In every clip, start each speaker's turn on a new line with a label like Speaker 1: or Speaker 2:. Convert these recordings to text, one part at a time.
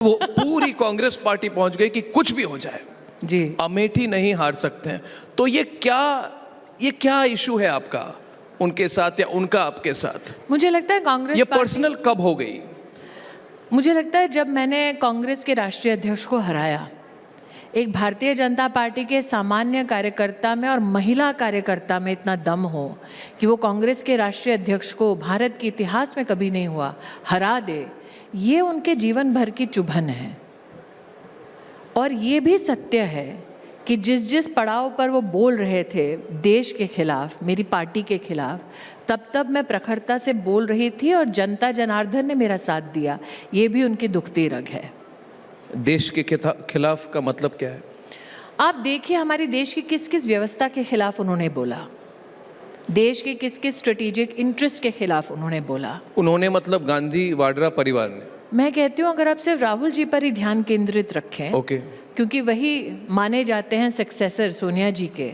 Speaker 1: वो पूरी कांग्रेस पार्टी पहुंच गई कि कुछ भी हो जाए
Speaker 2: जी,
Speaker 1: अमेठी नहीं हार सकते हैं। तो ये क्या इशू है आपका उनके साथ या उनका आपके साथ?
Speaker 2: मुझे लगता है कांग्रेस
Speaker 1: ये
Speaker 2: पार्टी,
Speaker 1: पर्सनल कब हो गई?
Speaker 2: मुझे लगता है जब मैंने कांग्रेस के राष्ट्रीय अध्यक्ष को हराया, एक भारतीय जनता पार्टी के सामान्य कार्यकर्ता में और महिला कार्यकर्ता में इतना दम हो कि वो कांग्रेस के राष्ट्रीय अध्यक्ष को, भारत के इतिहास में कभी नहीं हुआ, हरा दे, ये उनके जीवन भर की चुभन है। और ये भी सत्य है कि जिस जिस पड़ाव पर वो बोल रहे थे देश के खिलाफ, मेरी पार्टी के खिलाफ, तब मैं प्रखरता से बोल रही थी और जनता जनार्दन ने मेरा साथ दिया। ये भी उनकी दुखती रग है।
Speaker 1: देश के खिलाफ का मतलब क्या है?
Speaker 2: आप देखिए हमारी देश की किस किस व्यवस्था के खिलाफ उन्होंने बोला, देश के किस किस स्ट्रेटेजिक इंटरेस्ट के खिलाफ उन्होंने बोला।
Speaker 1: उन्होंने मतलब गांधी वाड्रा परिवार ने?
Speaker 2: मैं कहती हूँ अगर आप सिर्फ राहुल जी पर ही ध्यान केंद्रित रखें,
Speaker 1: ओके,
Speaker 2: क्योंकि वही माने जाते हैं सक्सेसर सोनिया जी के,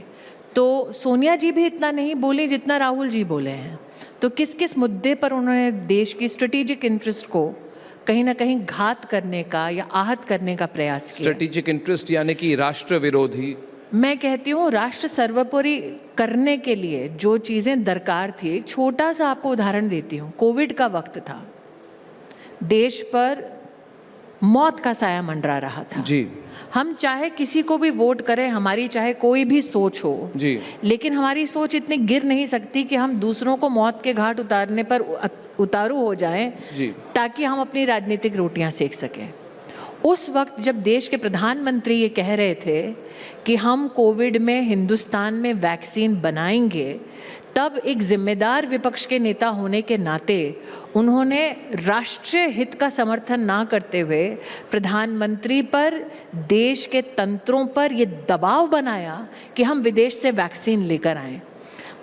Speaker 2: तो सोनिया जी भी इतना नहीं बोली जितना राहुल जी बोले हैं। तो किस किस मुद्दे पर उन्होंने देश की स्ट्रेटेजिक इंटरेस्ट को कहीं ना कहीं घात करने का या आहत करने का प्रयास किया।
Speaker 1: स्ट्रेटेजिक इंटरेस्ट यानी कि राष्ट्र विरोधी?
Speaker 2: मैं कहती हूँ राष्ट्र सर्वोपरि करने के लिए जो चीज़ें दरकार थी, एक छोटा सा आपको उदाहरण देती हूँ। कोविड का वक्त था, देश पर मौत का साया मंडरा रहा था
Speaker 1: जी।
Speaker 2: हम चाहे किसी को भी वोट करें, हमारी चाहे कोई भी सोच हो
Speaker 1: जी,
Speaker 2: लेकिन हमारी सोच इतनी गिर नहीं सकती कि हम दूसरों को मौत के घाट उतारने पर उतारू हो जाएं
Speaker 1: जी,
Speaker 2: ताकि हम अपनी राजनीतिक रोटियां सेक सकें। उस वक्त जब देश के प्रधानमंत्री ये कह रहे थे कि हम कोविड में हिंदुस्तान में वैक्सीन बनाएंगे, तब एक जिम्मेदार विपक्ष के नेता होने के नाते उन्होंने राष्ट्रीय हित का समर्थन ना करते हुए प्रधानमंत्री पर, देश के तंत्रों पर ये दबाव बनाया कि हम विदेश से वैक्सीन लेकर आएं।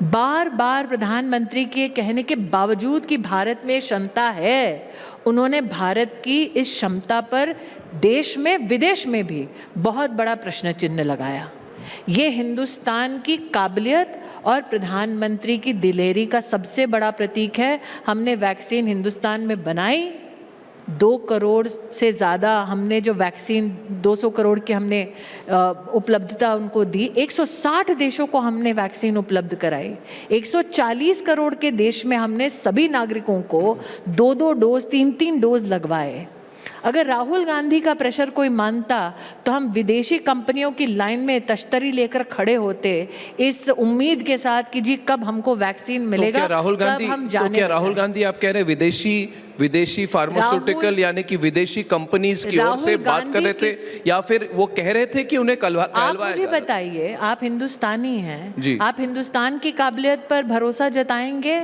Speaker 2: बार बार प्रधानमंत्री के कहने के बावजूद कि भारत में क्षमता है, उन्होंने भारत की इस क्षमता पर देश में विदेश में भी बहुत बड़ा प्रश्न चिन्ह लगाया। ये हिंदुस्तान की काबिलियत और प्रधानमंत्री की दिलेरी का सबसे बड़ा प्रतीक है। हमने वैक्सीन हिंदुस्तान में बनाई, 2 करोड़ से ज़्यादा हमने जो वैक्सीन, 200 करोड़ की हमने उपलब्धता उनको दी, 160 देशों को हमने वैक्सीन उपलब्ध कराई, 140 करोड़ के देश में हमने सभी नागरिकों को 2-2 डोज, 3-3 डोज लगवाए। अगर राहुल गांधी का प्रेशर कोई मानता तो हम विदेशी कंपनियों की लाइन में तश्तरी लेकर खड़े होते इस उम्मीद के साथ कि जी कब हमको वैक्सीन मिलेगा।
Speaker 1: तो क्या राहुल गांधी, राहुल गांधी आप कह रहे विदेशी फार्मास्यूटिकल यानी कि विदेशी कंपनीज की ओर से बात कर रहे थे, या फिर वो कह रहे थे कि उन्हें कहलवाया?
Speaker 2: आप मुझे बताइए, आप हिंदुस्तानी हैं
Speaker 1: जी,
Speaker 2: आप हिंदुस्तान की काबिलियत पर भरोसा जताएंगे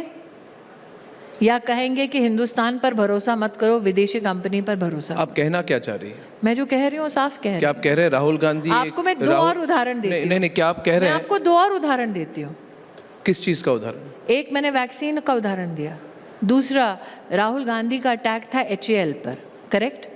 Speaker 2: या कहेंगे कि हिंदुस्तान पर भरोसा मत करो, विदेशी कंपनी पर भरोसा? आप
Speaker 1: कहना क्या चाह रही है?
Speaker 2: मैं जो कह रही हूँ साफ कह रही हूँ।
Speaker 1: क्या आप कह रहे हैं राहुल गांधी?
Speaker 2: आपको मैं 2 और उदाहरण देती हूँ।
Speaker 1: नहीं, क्या आप कह रहे हैं?
Speaker 2: मैं आपको 2 और उदाहरण देती हूँ।
Speaker 1: किस चीज का उदाहरण?
Speaker 2: एक मैंने वैक्सीन का उदाहरण दिया, दूसरा राहुल गांधी का अटैक था HAL पर, करेक्ट?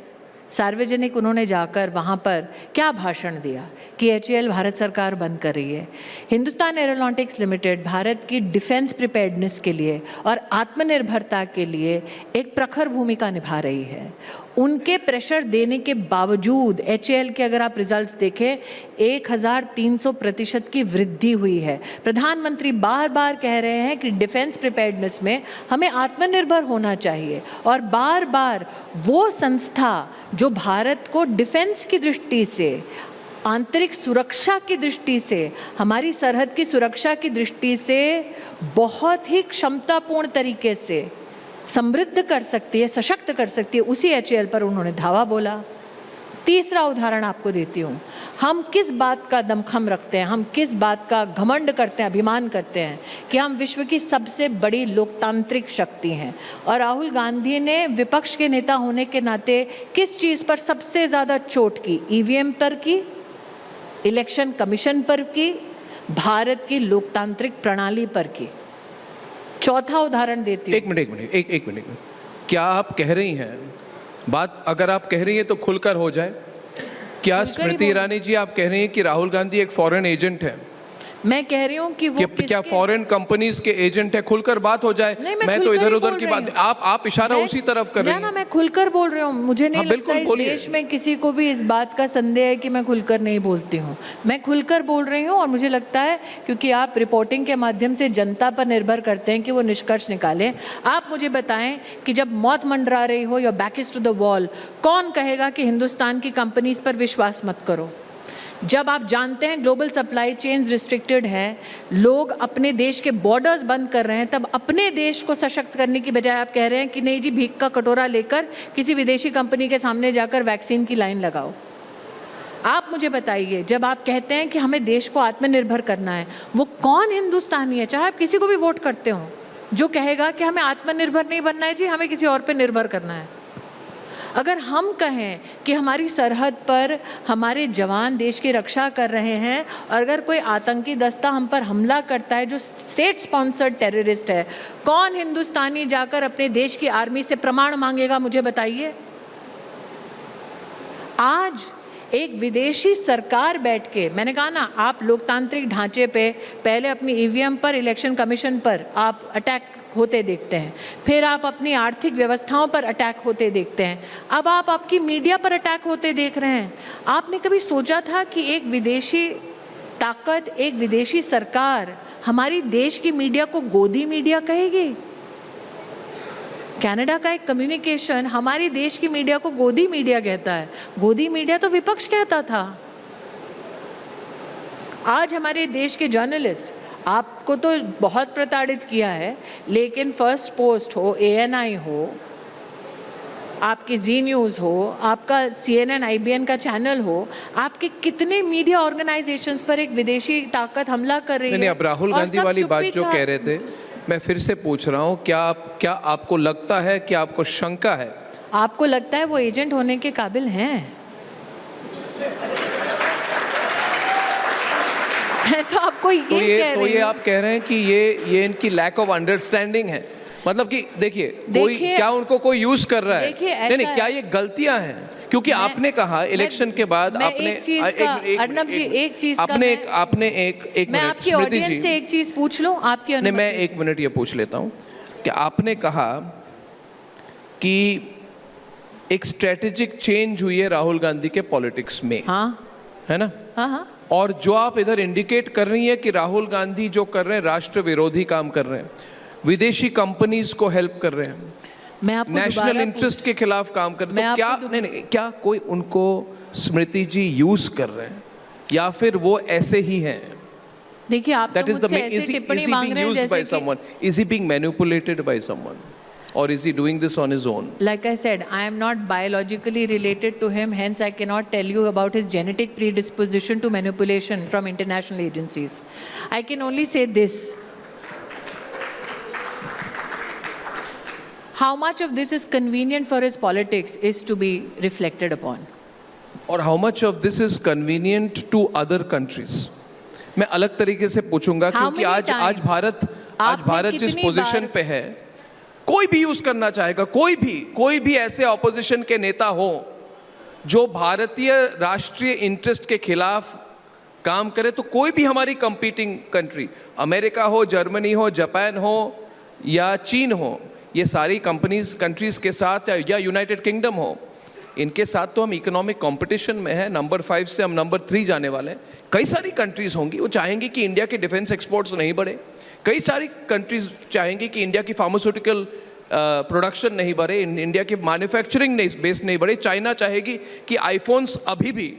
Speaker 2: सार्वजनिक उन्होंने जाकर वहाँ पर क्या भाषण दिया कि HAL भारत सरकार बंद कर रही है। हिंदुस्तान एरोनॉटिक्स लिमिटेड भारत की डिफेंस प्रिपेयर्डनेस के लिए और आत्मनिर्भरता के लिए एक प्रखर भूमिका निभा रही है। उनके प्रेशर देने के बावजूद HAL के अगर आप रिजल्ट्स देखें, 1300% की वृद्धि हुई है। प्रधानमंत्री बार बार कह रहे हैं कि डिफेंस प्रिपेयर्डनेस में हमें आत्मनिर्भर होना चाहिए, और बार बार वो संस्था जो भारत को डिफेंस की दृष्टि से, आंतरिक सुरक्षा की दृष्टि से, हमारी सरहद की सुरक्षा की दृष्टि से बहुत ही क्षमतापूर्ण तरीके से समृद्ध कर सकती है, सशक्त कर सकती है, उसी HAL पर उन्होंने धावा बोला। तीसरा उदाहरण आपको देती हूँ, हम किस बात का दमखम रखते हैं, हम किस बात का घमंड करते हैं, अभिमान करते हैं कि हम विश्व की सबसे बड़ी लोकतांत्रिक शक्ति हैं। और राहुल गांधी ने विपक्ष के नेता होने के नाते किस चीज़ पर सबसे ज़्यादा चोट की? EVM पर की, इलेक्शन कमीशन पर की, भारत की लोकतांत्रिक प्रणाली पर की। चौथा उदाहरण देती हूँ।
Speaker 1: एक मिनट, क्या आप कह रही हैं, बात अगर आप कह रही हैं तो खुलकर हो जाए, क्या स्मृति ईरानी जी आप कह रही हैं कि राहुल गांधी एक फॉरेन एजेंट है?
Speaker 2: मैं कह रही हूँ कि वो
Speaker 1: क्या फॉरेन कंपनीज के एजेंट है, खुलकर बात हो जाए।
Speaker 2: नहीं,
Speaker 1: मैं तो
Speaker 2: खुलकर
Speaker 1: इधर
Speaker 2: ही
Speaker 1: उधर
Speaker 2: बोल
Speaker 1: की
Speaker 2: रही
Speaker 1: बात,
Speaker 2: हूँ।
Speaker 1: आप इशारा उसी तरफ कर रही हैं।
Speaker 2: ना, मैं खुलकर बोल रही हूँ। मुझे नहीं
Speaker 1: हाँ,
Speaker 2: लगता
Speaker 1: बिल्कुल
Speaker 2: इस
Speaker 1: बोलिए।
Speaker 2: देश में किसी को भी इस बात का संदेह है कि मैं खुलकर नहीं बोलती हूँ। मैं खुलकर बोल रही हूँ और मुझे लगता है क्योंकि आप रिपोर्टिंग के माध्यम से जनता पर निर्भर करते हैं कि वो निष्कर्ष निकालें। आप मुझे बताएं कि जब मौत मंडरा रही हो, your back is to the wall, कौन कहेगा कि हिंदुस्तान की कंपनीज पर विश्वास मत करो? जब आप जानते हैं ग्लोबल सप्लाई चेन्स रिस्ट्रिक्टेड है, लोग अपने देश के बॉर्डर्स बंद कर रहे हैं, तब अपने देश को सशक्त करने की बजाय आप कह रहे हैं कि नहीं जी, भीख का कटोरा लेकर किसी विदेशी कंपनी के सामने जाकर वैक्सीन की लाइन लगाओ। आप मुझे बताइए, जब आप कहते हैं कि हमें देश को आत्मनिर्भर करना है, वो कौन हिंदुस्तानी है, चाहे आप किसी को भी वोट करते हो, जो कहेगा कि हमें आत्मनिर्भर नहीं बनना है जी, हमें किसी और पे निर्भर करना है? अगर हम कहें कि हमारी सरहद पर हमारे जवान देश की रक्षा कर रहे हैं और अगर कोई आतंकी दस्ता हम पर हमला करता है जो स्टेट स्पॉन्सर्ड टेररिस्ट है, कौन हिंदुस्तानी जाकर अपने देश की आर्मी से प्रमाण मांगेगा? मुझे बताइए। आज एक विदेशी सरकार बैठ के, मैंने कहा ना, आप लोकतांत्रिक ढांचे पे पहले अपनी ईवीएम पर, इलेक्शन कमीशन पर आप अटैक होते देखते हैं, फिर आप अपनी आर्थिक व्यवस्थाओं पर अटैक होते देखते हैं, अब आप आपकी मीडिया पर अटैक होते देख रहे हैं। आपने कभी सोचा था कि एक विदेशी ताकत, एक विदेशी सरकार हमारी देश की मीडिया को गोदी मीडिया कहेगी? कनाडा का एक कम्युनिकेशन हमारी देश की मीडिया को गोदी मीडिया कहता है। गोदी मीडिया तो विपक्ष कहता था। आज हमारे देश के जर्नलिस्ट, आपको तो बहुत प्रताड़ित किया है, लेकिन फर्स्ट पोस्ट हो, ANI हो, आपकी जी न्यूज़ हो, आपका CNN IBN का चैनल हो, आपके कितने मीडिया ऑर्गेनाइजेशंस पर एक विदेशी ताकत हमला कर रही है।
Speaker 1: नहीं, अब राहुल गांधी वाली बात जो कह रहे थे, मैं फिर से पूछ रहा हूँ, क्या आपको लगता है, क्या आपको शंका है,
Speaker 2: आपको लगता है वो एजेंट होने के काबिल हैं? तो आपको
Speaker 1: ये आप कह रहे हैं कि ये इनकी लैक ऑफ अंडरस्टैंडिंग है? मतलब कि देखिए, कोई क्या उनको कोई यूज कर रहा है? नहीं, क्या ये गलतियां हैं? क्योंकि आपने कहा इलेक्शन के बाद आपने
Speaker 2: अर्नब जी एक चीज
Speaker 1: आपने एक
Speaker 2: मैं आपकी ऑडियंस से एक चीज पूछ लूं, आपकी
Speaker 1: नहीं, मैं 1 मिनट ये पूछ लेता हूं कि आपने कहा कि एक स्ट्रेटेजिक चेंज हुई है राहुल गांधी के पॉलिटिक्स में,
Speaker 2: हाँ
Speaker 1: है ना?
Speaker 2: हाँ।
Speaker 1: और जो आप इधर इंडिकेट कर रही है कि राहुल गांधी जो कर रहे हैं राष्ट्र विरोधी काम कर रहे हैं, विदेशी कंपनीज को हेल्प कर रहे हैं,
Speaker 2: मैं आपको
Speaker 1: नेशनल इंटरेस्ट के खिलाफ काम कर रहे हैं, तो क्या नहीं, क्या कोई उनको स्मृति जी यूज कर रहे हैं या फिर वो ऐसे ही हैं?
Speaker 2: देखिए, आप तो मुझसे ऐसे टिप्पणी मांग रहे हैं जैसे कि
Speaker 1: is he being manipulated by someone or is he doing this on his own?
Speaker 2: Like I said, I am not biologically related to him, hence I cannot tell you about his genetic predisposition to manipulation from international agencies. I can only say this. How much of this is convenient for his politics is to be reflected upon.
Speaker 1: और how much of this is convenient to other countries? मैं अलग तरीके से पूछूंगा, क्योंकि आज भारत जिस position पे है, कोई भी यूज करना चाहेगा, कोई भी ऐसे ऑपोजिशन के नेता हो जो भारतीय राष्ट्रीय इंटरेस्ट के खिलाफ काम करे, तो कोई भी हमारी कंपीटिंग कंट्री, अमेरिका हो, जर्मनी हो, जापान हो या चीन हो, ये सारी कंट्रीज के साथ, या यूनाइटेड किंगडम हो, इनके साथ तो हम इकोनॉमिक कंपटीशन में है। नंबर 5 से हम नंबर 3 जाने वाले हैं। कई सारी कंट्रीज होंगी वो चाहेंगी कि इंडिया के डिफेंस एक्सपोर्ट्स नहीं बढ़े, कई सारी कंट्रीज चाहेंगी कि इंडिया की फार्मास्यूटिकल प्रोडक्शन नहीं बढ़े, इंडिया की मैन्युफैक्चरिंग बेस नहीं बढ़े। चाइना चाहेगी कि आईफोन्स अभी भी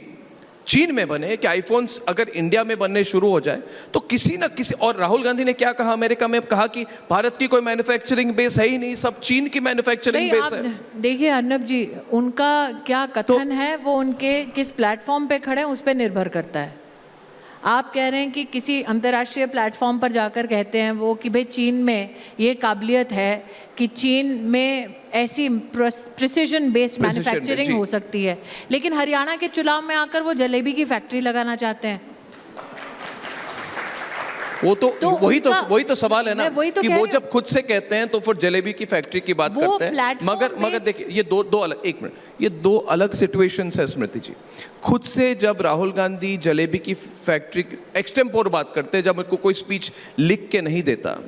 Speaker 1: चीन में बने, कि आईफोन्स अगर इंडिया में बनने शुरू हो जाए तो किसी न किसी, और राहुल गांधी ने क्या कहा अमेरिका में, कहा कि भारत की कोई मैन्युफैक्चरिंग बेस है ही नहीं, सब चीन की मैन्युफैक्चरिंग बेस है।
Speaker 2: देखिए अर्नब जी, उनका क्या कथन है, वो उनके किस प्लेटफॉर्म पे खड़े हैं उस पर निर्भर करता है। आप कह रहे हैं कि किसी अंतर्राष्ट्रीय प्लेटफॉर्म पर जाकर कहते हैं वो कि भाई चीन में ये काबिलियत है कि चीन में ऐसी प्रिसिजन बेस्ड मैन्युफैक्चरिंग हो सकती है, लेकिन हरियाणा के चुनाव में आकर वो जलेबी की फैक्ट्री लगाना चाहते हैं।
Speaker 1: वो तो वही तो सवाल है ना
Speaker 2: मैं वही तो
Speaker 1: कि
Speaker 2: कह
Speaker 1: वो
Speaker 2: रही
Speaker 1: जब खुद से कहते हैं तो फिर जलेबी की फैक्ट्री की बात
Speaker 2: वो
Speaker 1: करते हैं।
Speaker 2: platform
Speaker 1: मगर
Speaker 2: based-
Speaker 1: देखिए, ये दो अलग, एक मिनट, ये दो अलग सिचुएशंस है स्मृति जी। खुद से जब राहुल गांधी जलेबी की फैक्ट्री एक्सटेम्पोर बात करते हैं, जब उनको कोई स्पीच लिख के नहीं देता,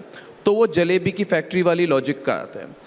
Speaker 1: तो वो जलेबी की फैक्ट्री वाली लॉजिक का आता है।